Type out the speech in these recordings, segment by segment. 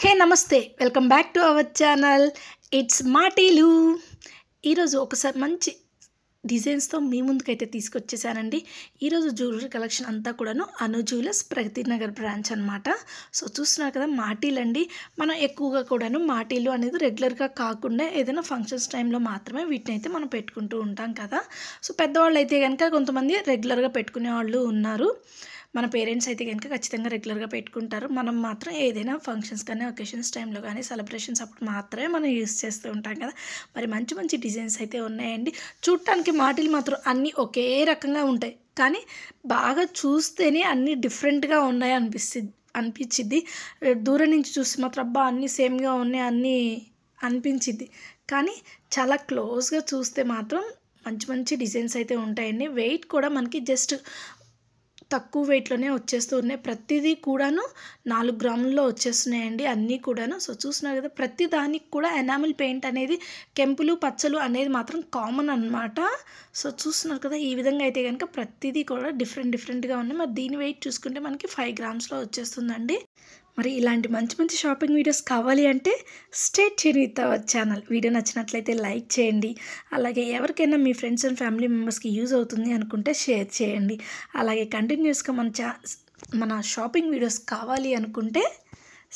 హే నమస్తే welcome back to our channel it's మాటీలు. ఈరోజు ఒకసారి మంచి డిజైన్స్తో మీ ముందుకైతే తీసుకొచ్చేసానండి. ఈరోజు జ్యువెలరీ కలెక్షన్ అంతా కూడాను అను జ్యువెలర్స్ ప్రగతి నగర్ బ్రాంచ్ అనమాట. సో చూస్తున్నారు కదా మాటీలు అండి. మనం ఎక్కువగా కూడాను మాటీలు అనేది రెగ్యులర్గా కాకుండా ఏదైనా ఫంక్షన్స్ టైంలో మాత్రమే వీటిని అయితే మనం పెట్టుకుంటూ ఉంటాం కదా. సో పెద్దవాళ్ళు అయితే కనుక కొంతమంది రెగ్యులర్గా పెట్టుకునే వాళ్ళు ఉన్నారు. మన పేరెంట్స్ అయితే కనుక ఖచ్చితంగా రెగ్యులర్గా పెట్టుకుంటారు. మనం మాత్రం ఏదైనా ఫంక్షన్స్ కానీ ఒకేషన్స్ టైంలో కానీ సెలబ్రేషన్స్ అప్పుడు మాత్రమే మనం యూస్ చేస్తూ ఉంటాం కదా. మరి మంచి మంచి డిజైన్స్ అయితే ఉన్నాయండి. చూడటానికి మాటలు మాత్రం అన్నీ ఒకే రకంగా ఉంటాయి, కానీ బాగా చూస్తేనే అన్నీ డిఫరెంట్గా ఉన్నాయి అనిపించిద్ది. దూరం నుంచి చూస్తే మాత్రం అబ్బా అన్నీ సేమ్గా ఉన్నాయి అన్నీ అనిపించిద్ది, కానీ చాలా క్లోజ్గా చూస్తే మాత్రం మంచి మంచి డిజైన్స్ అయితే ఉంటాయండి. వెయిట్ కూడా మనకి జస్ట్ తక్కువ వెయిట్లోనే వచ్చేస్తూ ఉన్నాయి. ప్రతిదీ కూడాను 4 గ్రాముల్లో వచ్చేస్తున్నాయండి అన్నీ కూడాను. సో చూస్తున్నారు కదా, ప్రతి దానికి కూడా ఎనామిల్ పెయింట్ అనేది కెంపులు పచ్చలు అనేది మాత్రం కామన్ అనమాట. సో చూస్తున్నారు కదా, ఈ విధంగా అయితే కనుక ప్రతిదీ కూడా డిఫరెంట్గా ఉన్నాయి. మరి దీని వెయిట్ చూసుకుంటే మనకి 5 గ్రామ్స్లో వచ్చేస్తుందండి. మరి ఇలాంటి మంచి మంచి షాపింగ్ వీడియోస్ కావాలి అంటే stay tune with our channel. Video నచ్చినట్లయితే లైక్ చేయండి. అలాగే ఎవరికైనా మీ ఫ్రెండ్స్ అండ్ ఫ్యామిలీ మెంబర్స్కి యూజ్ అవుతుంది అనుకుంటే షేర్ చేయండి. అలాగే కంటిన్యూస్గా మన షాపింగ్ వీడియోస్ కావాలి అనుకుంటే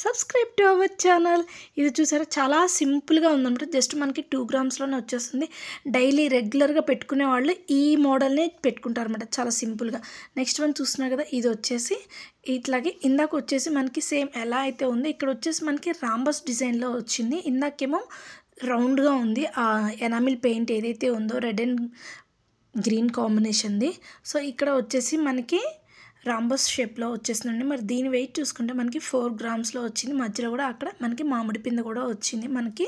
సబ్స్క్రైబ్ టు అవర్ ఛానల్. ఇది చూసారా, చాలా సింపుల్గా ఉందన్నమాట. జస్ట్ మనకి 2 గ్రామ్స్లోనే వచ్చేస్తుంది. డైలీ రెగ్యులర్గా పెట్టుకునే వాళ్ళు ఈ మోడల్నే పెట్టుకుంటారు అనమాట, చాలా సింపుల్గా. నెక్స్ట్ వన్ చూస్తున్నారు కదా, ఇది వచ్చేసి ఇట్లాగే ఇందాక వచ్చేసి మనకి సేమ్ ఎలా అయితే ఉందో ఇక్కడ వచ్చేసి మనకి రాంబస్ డిజైన్లో వచ్చింది. ఇందాకేమో రౌండ్గా ఉంది. ఆ ఎనామిల్ పెయింట్ ఏదైతే ఉందో రెడ్ అండ్ గ్రీన్ కాంబినేషన్ది. సో ఇక్కడ వచ్చేసి మనకి రాంబస్ షేప్లో వచ్చేసిందండి. మరి దీని వెయిట్ చూసుకుంటే మనకి 4 గ్రామ్స్లో వచ్చింది. మధ్యలో కూడా అక్కడ మనకి మామిడి పిందె కూడా వచ్చింది మనకి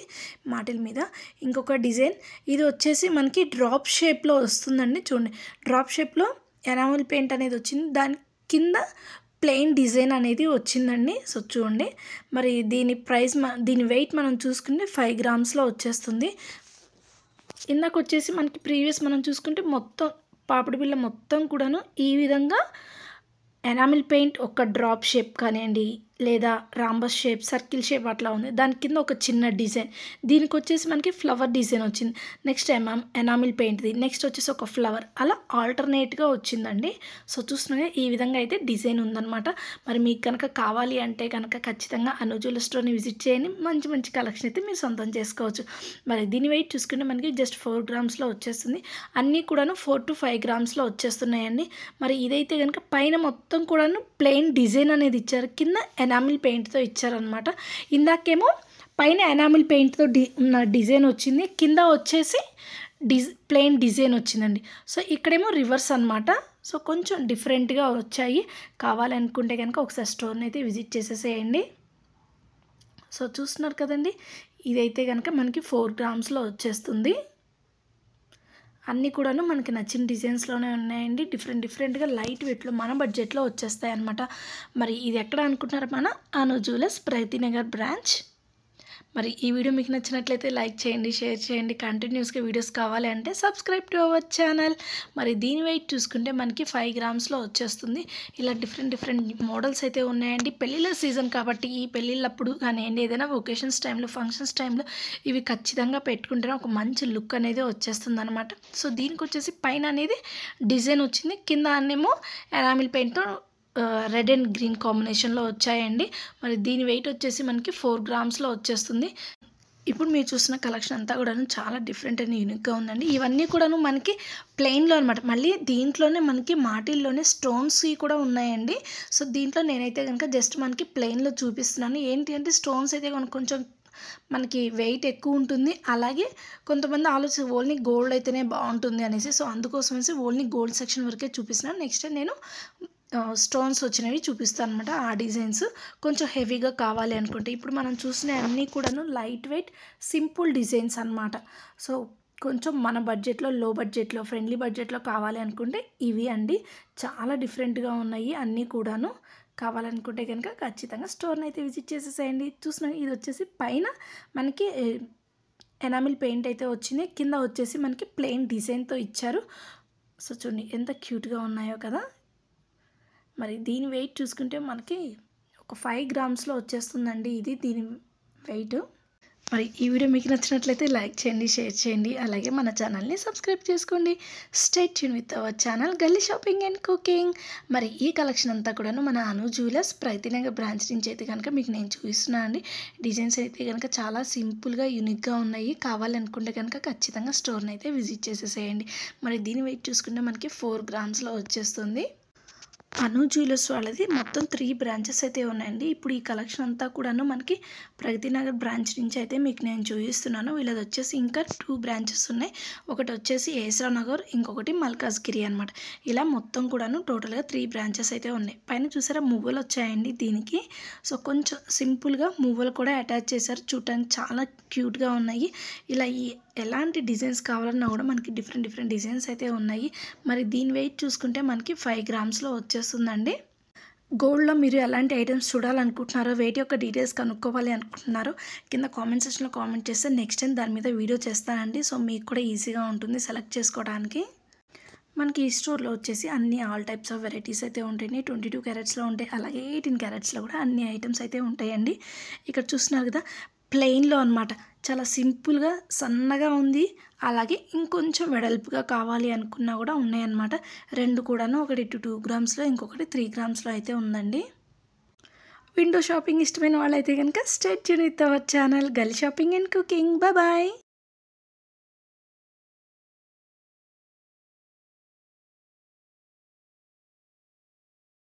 మాటిల మీద. ఇంకొక డిజైన్ ఇది వచ్చేసి మనకి డ్రాప్ షేప్లో వస్తుందండి. చూడండి, డ్రాప్ షేప్లో ఎనామిల్ పెయింట్ అనేది వచ్చింది. దాని కింద ప్లెయిన్ డిజైన్ అనేది వచ్చిందండి. సో చూడండి, మరి దీని వెయిట్ మనం చూసుకుంటే 5 గ్రామ్స్లో వచ్చేస్తుంది. ఇందాక వచ్చేసి మనకి ప్రీవియస్ మనం చూసుకుంటే మొత్తం పాపిడి బిళ్ళ మొత్తం కూడాను ఈ విధంగా ఎనామిల్ పెయింట్ ఒక డ్రాప్ షేప్ కానివ్వండి లేదా రాంబస్ షేప్ సర్కిల్ షేప్ అట్లా ఉంది. దాని కింద ఒక చిన్న డిజైన్, దీనికి వచ్చేసి మనకి ఫ్లవర్ డిజైన్ వచ్చింది. నెక్స్ట్ ఎనామిల్ పెయింట్ది, నెక్స్ట్ వచ్చేసి ఒక ఫ్లవర్, అలా ఆల్టర్నేట్గా వచ్చిందండి. సో చూస్తున్నాగా ఈ విధంగా అయితే డిజైన్ ఉందన్నమాట. మరి మీకు కనుక కావాలి అంటే కనుక ఖచ్చితంగా అను జ్యువెలరీ స్టోర్ని విజిట్ చేయండి. మంచి మంచి కలెక్షన్ అయితే మీరు సొంతం చేసుకోవచ్చు. మరి దీని వెయిట్ చూసుకుంటే మనకి జస్ట్ 4 గ్రామ్స్లో వచ్చేస్తుంది. అన్నీ కూడాను 4 to 5 గ్రామ్స్లో వచ్చేస్తున్నాయండి. మరి ఇదైతే కనుక పైన మొత్తం కూడాను ప్లెయిన్ డిజైన్ అనేది ఇచ్చారు, కింద ఎనామిల్ పెయింట్తో ఇచ్చారనమాట. ఇందాకేమో పైన ఎనామిల్ పెయింట్తో ఉన్న డిజైన్ వచ్చింది, కింద వచ్చేసి ప్లెయిన్ డిజైన్ వచ్చిందండి. సో ఇక్కడేమో రివర్స్ అనమాట. సో కొంచెం డిఫరెంట్గా వచ్చాయి. కావాలనుకుంటే కనుక ఒకసారి స్టోర్ని అయితే విజిట్ చేసేసేయండి. సో చూస్తున్నారు కదండి, ఇదైతే కనుక మనకి 4 గ్రామ్స్లో వచ్చేస్తుంది. అన్నీ కూడాను మనకి నచ్చిన డిజైన్స్లోనే ఉన్నాయండి. డిఫరెంట్గా లైట్ వెయిట్లో మన బడ్జెట్లో వచ్చేస్తాయి అన్నమాట. మరి ఇది ఎక్కడ అనుకుంటున్నారు? మన అను జ్యువెలర్స్ ప్రగతి నగర్ బ్రాంచ్. మరి ఈ వీడియో మీకు నచ్చినట్లయితే లైక్ చేయండి, షేర్ చేయండి. కంటిన్యూస్గా వీడియోస్ కావాలి అంటే సబ్స్క్రైబ్ టు అవర్ ఛానల్. మరి దీని వెయిట్ చూసుకుంటే మనకి 5 గ్రామ్స్లో వచ్చేస్తుంది. ఇలా డిఫరెంట్ మోడల్స్ అయితే ఉన్నాయండి. పెళ్ళిళ్ళ సీజన్ కాబట్టి ఈ పెళ్ళిళ్ళప్పుడు కానివ్వండి ఏదైనా ఒకేషన్స్ టైంలో ఫంక్షన్స్ టైంలో ఇవి ఖచ్చితంగా పెట్టుకుంటేనే ఒక మంచి లుక్ అనేది వచ్చేస్తుంది అనమాట. సో దీనికి వచ్చేసి పైన అనేది డిజైన్ వచ్చింది, కింద అన్నేమో ఎనామిల్ పెయింట్తో రెడ్ అండ్ గ్రీన్ కాంబినేషన్లో వచ్చాయండి. మరి దీని వెయిట్ వచ్చేసి మనకి 4 గ్రామ్స్లో వచ్చేస్తుంది. ఇప్పుడు మీరు చూసిన కలెక్షన్ అంతా కూడా చాలా డిఫరెంట్ అండ్ యూనిక్గా ఉందండి. ఇవన్నీ కూడాను మనకి ప్లెయిన్లో అనమాట. మళ్ళీ దీంట్లోనే మనకి మాటిల్లోనే స్టోన్స్ కూడా ఉన్నాయండి. సో దీంట్లో నేనైతే కనుక జస్ట్ మనకి ప్లెయిన్లో చూపిస్తున్నాను. ఏంటి అంటే స్టోన్స్ అయితే కొంచెం మనకి వెయిట్ ఎక్కువ ఉంటుంది. అలాగే కొంతమంది ఆలోచన ఓన్లీ గోల్డ్ అయితేనే బాగుంటుంది అనేసి. సో అందుకోసమేసి ఓన్లీ గోల్డ్ సెక్షన్ వరకే చూపిస్తున్నాను. నెక్స్ట్ నేను స్టోన్స్ వచ్చినవి చూపిస్తాను అనమాట. ఆ డిజైన్స్ కొంచెం హెవీగా కావాలి అనుకుంటే ఇప్పుడు మనం చూసిన అన్నీ కూడాను లైట్ వెయిట్ సింపుల్ డిజైన్స్ అనమాట. సో కొంచెం మన బడ్జెట్లో లో బడ్జెట్లో ఫ్రెండ్లీ బడ్జెట్లో కావాలి అనుకుంటే ఇవి అండి. చాలా డిఫరెంట్గా ఉన్నాయి అన్నీ కూడాను. కావాలనుకుంటే కనుక ఖచ్చితంగా స్టోర్ని అయితే విజిట్ చేసేసేయండి. చూసిన ఇది వచ్చేసి పైన మనకి ఎనామిల్ పెయింట్ అయితే వచ్చింది, కింద వచ్చేసి మనకి ప్లెయిన్ డిజైన్తో ఇచ్చారు. సో చూడండి ఎంత క్యూట్గా ఉన్నాయో కదా. మరి దీని వెయిట్ చూసుకుంటే మనకి ఒక 5 గ్రామ్స్‌లో వచ్చేస్తుందండి ఇది దీని వెయిట్. మరి ఈ వీడియో మీకు నచ్చినట్లయితే లైక్ చేయండి, షేర్ చేయండి. అలాగే మన ఛానల్‌ని సబ్స్క్రైబ్ చేసుకోండి. Stay tune with our channel గల్లీ షాపింగ్ అండ్ కుకింగ్. మరి ఈ కలెక్షన్ అంతా కూడాను మన అను జ్యువెలర్స్ ప్రైతినగర్ బ్రాంచ్ నుంచి అయితే కనుక మీకు నేను చూపిస్తున్నాను అండి. డిజైన్స్ అయితే కనుక చాలా సింపుల్‌గా, యూనిక్‌గా ఉన్నాయి. కావాలనుకుంటే కనుక ఖచ్చితంగా స్టోర్‌ని అయితే విజిట్ చేసేసేయండి. మరి దీని వెయిట్ చూసుకుంటే మనకి 4 గ్రామ్స్‌లో వచ్చేస్తుంది. అను జ్యువెలర్స్ వాళ్ళది మొత్తం 3 బ్రాంచెస్ అయితే ఉన్నాయండి. ఇప్పుడు ఈ కలెక్షన్ అంతా కూడాను మనకి ప్రగతినగర్ బ్రాంచ్ నుంచి అయితే మీకు నేను చూపిస్తున్నాను. వీళ్ళది వచ్చేసి ఇంకా 2 బ్రాంచెస్ ఉన్నాయి. ఒకటి వచ్చేసి ఏసరా నగర్, ఇంకొకటి మల్కాజ్గిరి అనమాట. ఇలా మొత్తం కూడాను టోటల్‌గా 3 బ్రాంచెస్ అయితే ఉన్నాయి. పైన చూసారా మువ్వలు వచ్చాయండి దీనికి. సో కొంచెం సింపుల్‌గా మువ్వలు కూడా అటాచ్ చేశారు. చూడటానికి చాలా క్యూట్‌గా ఉన్నాయి. ఇలా ఎలాంటి డిజైన్స్ కావాలన్నా కూడా మనకి డిఫరెంట్ డిజైన్స్ అయితే ఉన్నాయి. మరి దీని వెయిట్ చూసుకుంటే మనకి 5 గ్రామ్స్‌లో వచ్చేస్తుందండి. గోల్డ్‌లో మీరు ఎలాంటి ఐటమ్స్ చూడాలనుకుంటున్నారో, వెయిట్ యొక్క డీటెయిల్స్ కనుక్కోవాలి అనుకుంటున్నారో కింద కామెంట్ సెక్షన్‌లో కామెంట్ చేస్తే నెక్స్ట్ టైం దాని మీద వీడియో చేస్తానండి. సో మీకు కూడా ఈజీగా ఉంటుంది సెలెక్ట్ చేసుకోవడానికి. మనకి ఈ స్టోర్‌లో వచ్చేసి అన్ని ఆల్ టైప్స్ ఆఫ్ వెరైటీస్ అయితే ఉంటాయి. 22 క్యారెట్స్‌లో ఉంటాయి. అలాగే 18 క్యారెట్స్‌లో కూడా అన్ని ఐటమ్స్ అయితే ఉంటాయండి. ఇక్కడ చూస్తున్నారు కదా ప్లెయిన్‌లో అనమాట. చాలా సింపుల్‌గా సన్నగా ఉంది. అలాగే ఇంకొంచెం వెడల్పుగా కావాలి అనుకున్నా కూడా ఉన్నాయన్నమాట. 2 కూడాను ఒకటి 2 గ్రామ్స్‌లో ఇంకొకటి 3 గ్రామ్స్‌లో అయితే ఉందండి. విండో షాపింగ్ ఇష్టమైన వాళ్ళైతే కనుక stay tune with our channel గల్లీ షాపింగ్ అండ్ కుకింగ్. బాయ్.